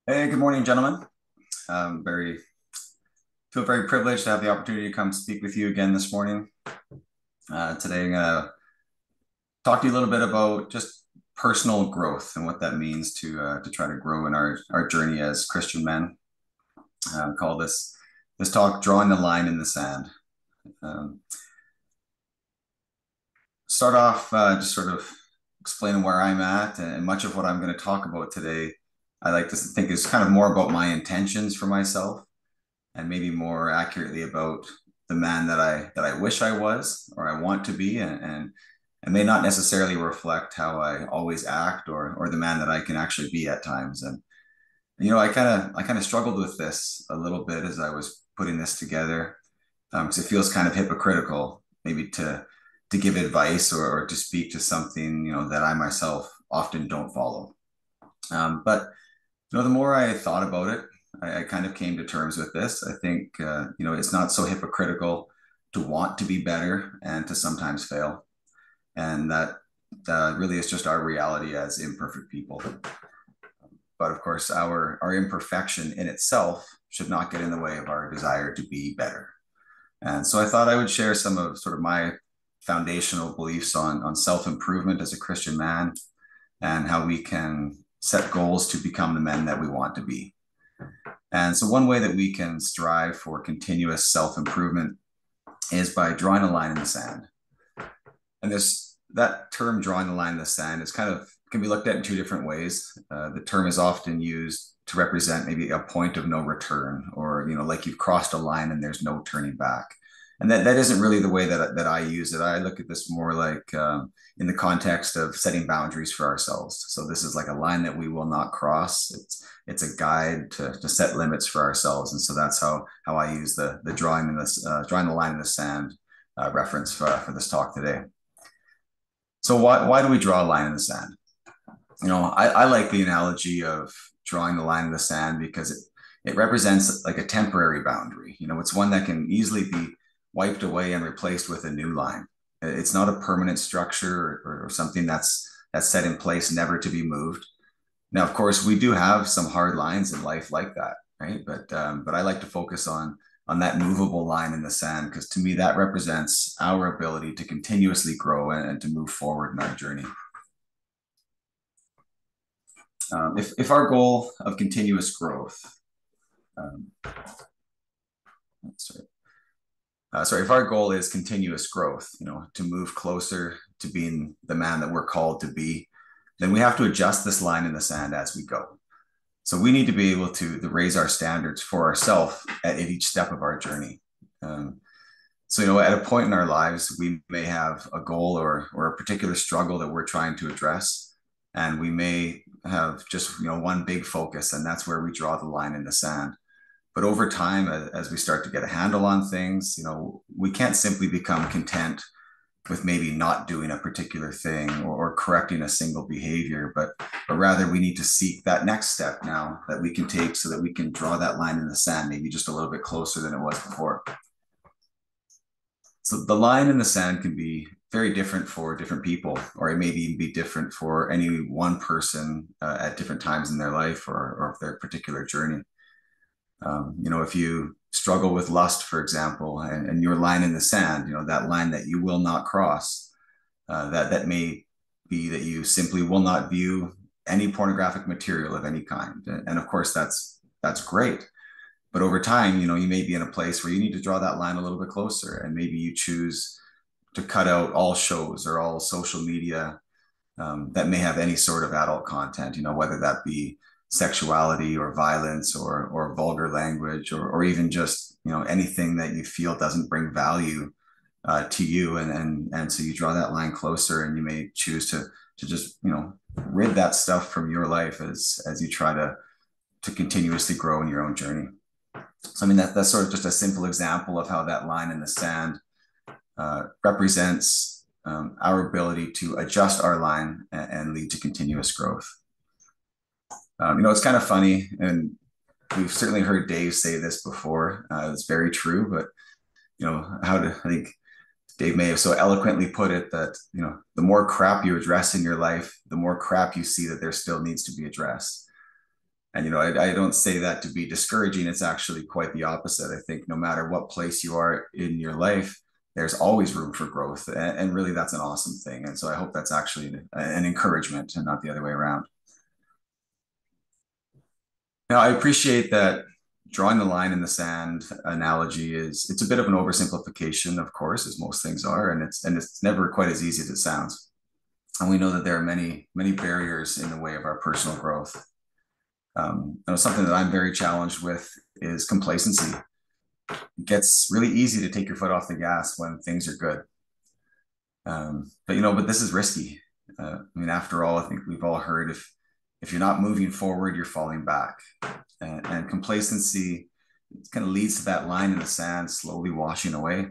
Hey, good morning, gentlemen. Very feel very privileged to have the opportunity to come speak with you again this morning. Today, I'm gonna talk to you a little bit about just personal growth and what that means to try to grow in our journey as Christian men. Call this talk "Drawing the Line in the Sand." Um, Start off just sort of explaining where I'm at, and much of what I'm going to talk about today, I like to think is kind of more about my intentions for myself and maybe more accurately about the man that I wish I was or I want to be, and may not necessarily reflect how I always act or the man that I can actually be at times. And I kind of struggled with this a little bit as I was putting this together, because it feels kind of hypocritical maybe to give advice or to speak to something that I myself often don't follow. But the more I thought about it, I kind of came to terms with this. I think, it's not so hypocritical to want to be better and to sometimes fail. And that really is just our reality as imperfect people. But of course, our imperfection in itself should not get in the way of our desire to be better. And so I thought I would share some of sort of my foundational beliefs on self improvement as a Christian man and how we can set goals to become the men that we want to be. And so, one way that we can strive for continuous self improvement is by drawing a line in the sand. And this that term, drawing the line in the sand, is kind of can be looked at in two different ways. The term is often used to represent maybe a point of no return, or like you've crossed a line and there's no turning back. And that isn't really the way that I use it. I look at this more like in the context of setting boundaries for ourselves. So this is like a line that we will not cross. It's a guide to set limits for ourselves, and so that's how I use the drawing the line in the sand reference for this talk today. So why do we draw a line in the sand? I like the analogy of drawing the line in the sand because it represents like a temporary boundary. It's one that can easily be wiped away and replaced with a new line. It's not a permanent structure or something that's set in place, never to be moved. Now, of course, we do have some hard lines in life like that, right? But I like to focus on that movable line in the sand because to me that represents our ability to continuously grow and to move forward in our journey. If our goal of continuous growth, um, sorry, if our goal is continuous growth, to move closer to being the man that we're called to be, then we have to adjust this line in the sand as we go. So we need to be able to raise our standards for ourselves at each step of our journey. So at a point in our lives, we may have a goal or a particular struggle that we're trying to address, and we may have just one big focus, and that's where we draw the line in the sand. But over time, as we start to get a handle on things, we can't simply become content with maybe not doing a particular thing or correcting a single behavior, but rather we need to seek that next step now that we can take so that we can draw that line in the sand, maybe just a little bit closer than it was before. So the line in the sand can be very different for different people, or it may even be different for any one person at different times in their life or their particular journey. If you struggle with lust, for example, and your line in the sand, that line that you will not cross, that may be that you simply will not view any pornographic material of any kind. And of course, that's great. But over time, you may be in a place where you need to draw that line a little bit closer, and maybe you choose to cut out all shows or all social media that may have any sort of adult content, whether that be sexuality or violence or vulgar language or even just, anything that you feel doesn't bring value to you. And so you draw that line closer and you may choose to just, rid that stuff from your life as you try to continuously grow in your own journey. So, I mean, that's sort of just a simple example of how that line in the sand represents our ability to adjust our line and lead to continuous growth. It's kind of funny, and we've certainly heard Dave say this before. It's very true, but I think Dave may have so eloquently put it that the more crap you address in your life, the more crap you see that there still needs to be addressed. And, I don't say that to be discouraging. It's actually quite the opposite. I think no matter what place you are in your life, there's always room for growth. And really, that's an awesome thing. And so I hope that's actually an encouragement and not the other way around. Now, I appreciate that drawing the line in the sand analogy it's a bit of an oversimplification, of course, as most things are, and it's never quite as easy as it sounds. And we know that there are many barriers in the way of our personal growth. Something that I'm very challenged with is complacency. It gets really easy to take your foot off the gas when things are good. But this is risky. After all, I think we've all heard if you're not moving forward, you're falling back. And complacency kind of leads to that line in the sand slowly washing away.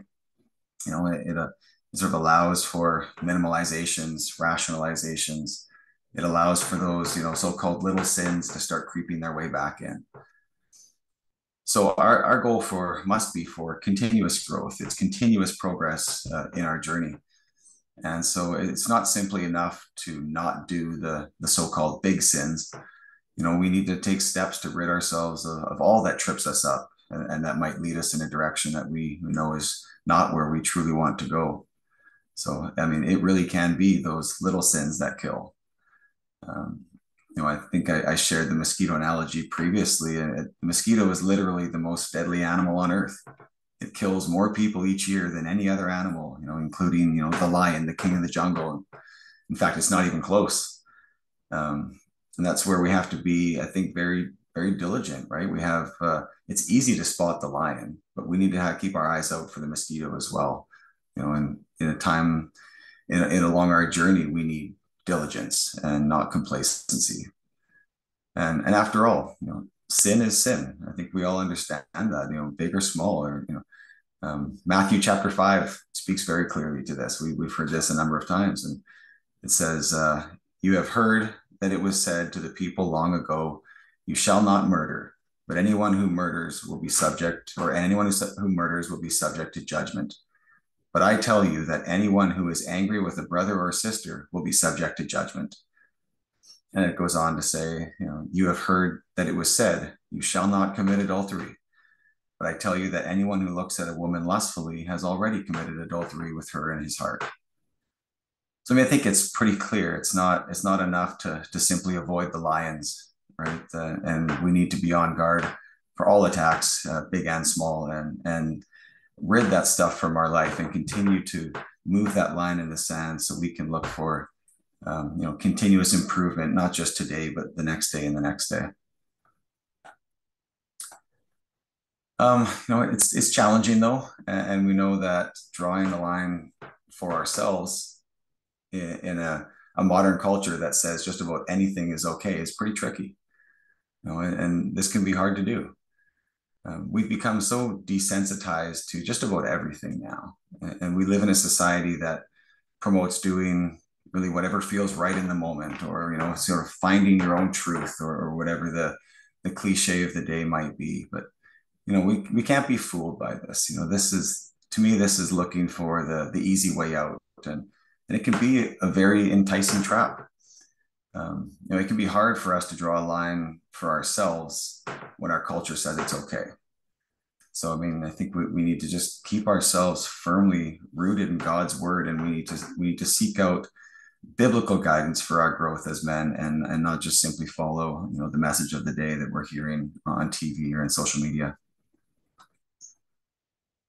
It sort of allows for minimalizations, rationalizations. It allows for those, so-called little sins to start creeping their way back in. So our goal must be for continuous growth. It's continuous progress in our journey. And so it's not simply enough to not do the so-called big sins. We need to take steps to rid ourselves of all that trips us up and that might lead us in a direction that we know is not where we truly want to go. So, it really can be those little sins that kill. I think I shared the mosquito analogy previously. The mosquito is literally the most deadly animal on earth. It kills more people each year than any other animal, including, the lion, the king of the jungle. In fact, it's not even close. And that's where we have to be, I think, very, very diligent, right? It's easy to spot the lion, but we need to keep our eyes out for the mosquito as well. And along our journey, we need diligence and not complacency. And after all, sin is sin. I think we all understand that, big or small, or, Matthew chapter 5 speaks very clearly to this. We've heard this a number of times, and it says, you have heard that it was said to the people long ago, you shall not murder, but anyone who murders will be subject, or anyone who murders will be subject to judgment. But I tell you that anyone who is angry with a brother or sister will be subject to judgment. And it goes on to say, you have heard that it was said, you shall not commit adultery. But I tell you that anyone who looks at a woman lustfully has already committed adultery with her in his heart. So I think it's pretty clear. It's not enough to simply avoid the lions, right? And we need to be on guard for all attacks, big and small, and rid that stuff from our life and continue to move that line in the sand so we can look for continuous improvement, not just today, but the next day and the next day. It's challenging though, and we know that drawing the line for ourselves in a modern culture that says just about anything is okay is pretty tricky. And this can be hard to do. We've become so desensitized to just about everything now, and we live in a society that promotes doing really whatever feels right in the moment, or sort of finding your own truth, or whatever the cliche of the day might be. But we can't be fooled by this. This is looking for the easy way out, and it can be a very enticing trap. It can be hard for us to draw a line for ourselves when our culture says it's okay. So, I think we need to just keep ourselves firmly rooted in God's word, and we need to seek out biblical guidance for our growth as men, and not just simply follow, the message of the day that we're hearing on TV or in social media.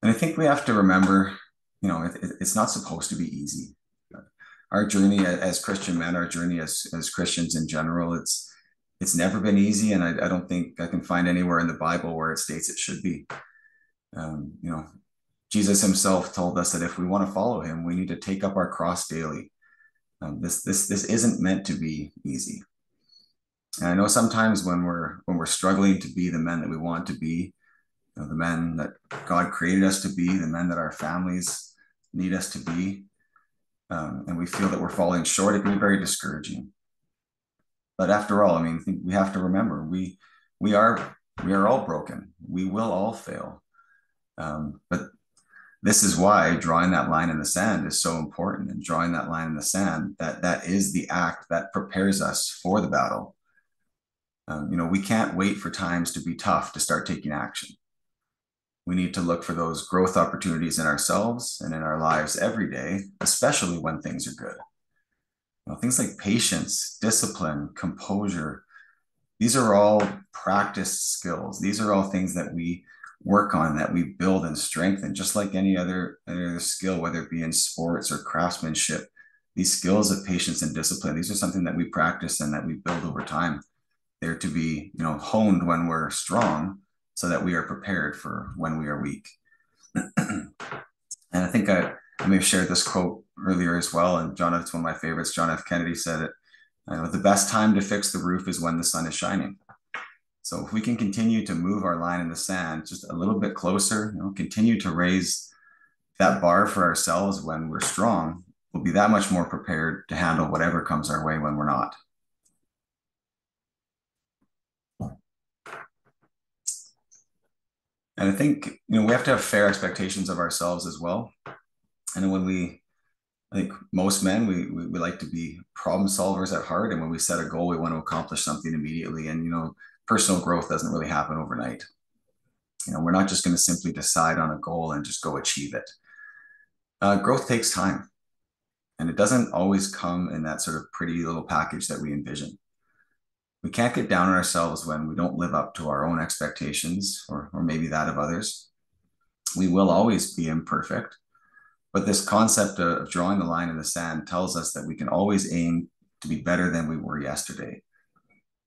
And I think we have to remember, it's not supposed to be easy. Our journey as Christian men, our journey as Christians in general, it's never been easy, and I don't think I can find anywhere in the Bible where it states it should be. Jesus himself told us that if we want to follow him, we need to take up our cross daily. This isn't meant to be easy. And I know sometimes when we're struggling to be the men that we want to be, the men that God created us to be, the men that our families need us to be, and we feel that we're falling short, it can be very discouraging. But after all, I think we have to remember we are all broken. We will all fail. But this is why drawing that line in the sand is so important. And drawing that line in the sand, that is the act that prepares us for the battle. We can't wait for times to be tough to start taking action. We need to look for those growth opportunities in ourselves and in our lives every day, especially when things are good. Things like patience, discipline, composure, these are all practiced skills. These are all things that we work on, that we build and strengthen, just like any other skill, whether it be in sports or craftsmanship. These skills of patience and discipline, these are something that we practice and that we build over time. They're to be, honed when we're strong so that we are prepared for when we are weak. And I think I may have shared this quote earlier as well. And John, it's one of my favorites. John F. Kennedy said it. The best time to fix the roof is when the sun is shining. So if we can continue to move our line in the sand just a little bit closer, continue to raise that bar for ourselves when we're strong, we'll be that much more prepared to handle whatever comes our way when we're not. And I think, we have to have fair expectations of ourselves as well. And I think most men, we like to be problem solvers at heart. And when we set a goal, we want to accomplish something immediately. And, personal growth doesn't really happen overnight. We're not just going to simply decide on a goal and just go achieve it. Growth takes time. And it doesn't always come in that sort of pretty little package that we envision. We can't get down on ourselves when we don't live up to our own expectations or maybe that of others. We will always be imperfect. But this concept of drawing the line in the sand tells us that we can always aim to be better than we were yesterday.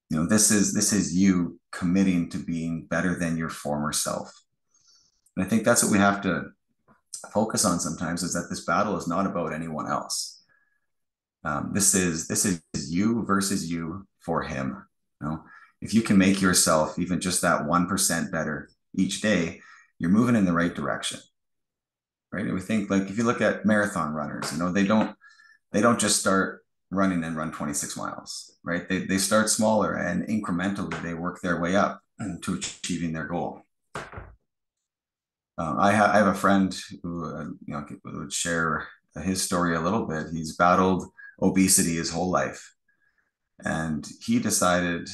This is you committing to being better than your former self. And I think that's what we have to focus on sometimes, is that this battle is not about anyone else. This is you versus you for him. If you can make yourself even just that 1% better each day, you're moving in the right direction. Right? And we think, like, if you look at marathon runners, they don't just start running and run 26 miles, right? They start smaller and incrementally they work their way up to achieving their goal. I have a friend who would share his story a little bit. He's battled obesity his whole life, and he decided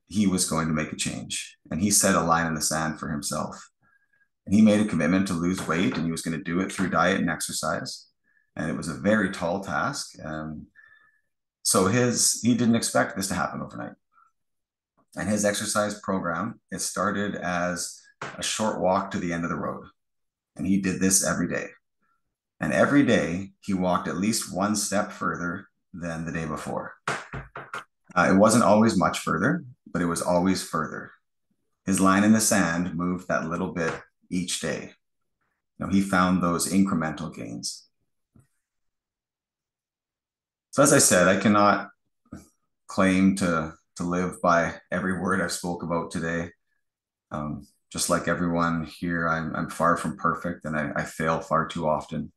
he was going to make a change, and he set a line in the sand for himself. And he made a commitment to lose weight, and he was going to do it through diet and exercise. And it was a very tall task. So he didn't expect this to happen overnight. And his exercise program, it started as a short walk to the end of the road. And he did this every day. And every day he walked at least one step further than the day before. It wasn't always much further, but it was always further. His line in the sand moved that little bit each day. He found those incremental gains. So as I said, I cannot claim to live by every word I've spoke about today. Just like everyone here, I'm far from perfect, and I fail far too often.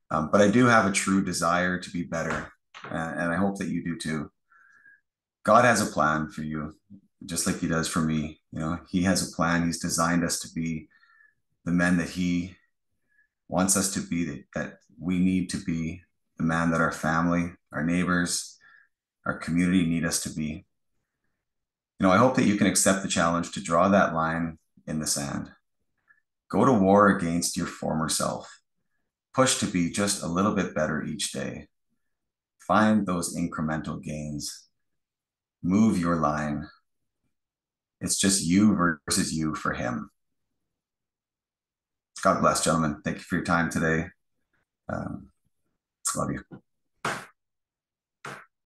But I do have a true desire to be better, and I hope that you do too. God has a plan for you, just like he does for me. He has a plan. He's designed us to be the men that he wants us to be, that we need to be, the man that our family, our neighbors, our community need us to be. I hope that you can accept the challenge to draw that line in the sand. Go to war against your former self. Push to be just a little bit better each day. Find those incremental gains. Move your line. It's just you versus you for him. God bless, gentlemen. Thank you for your time today. Love you.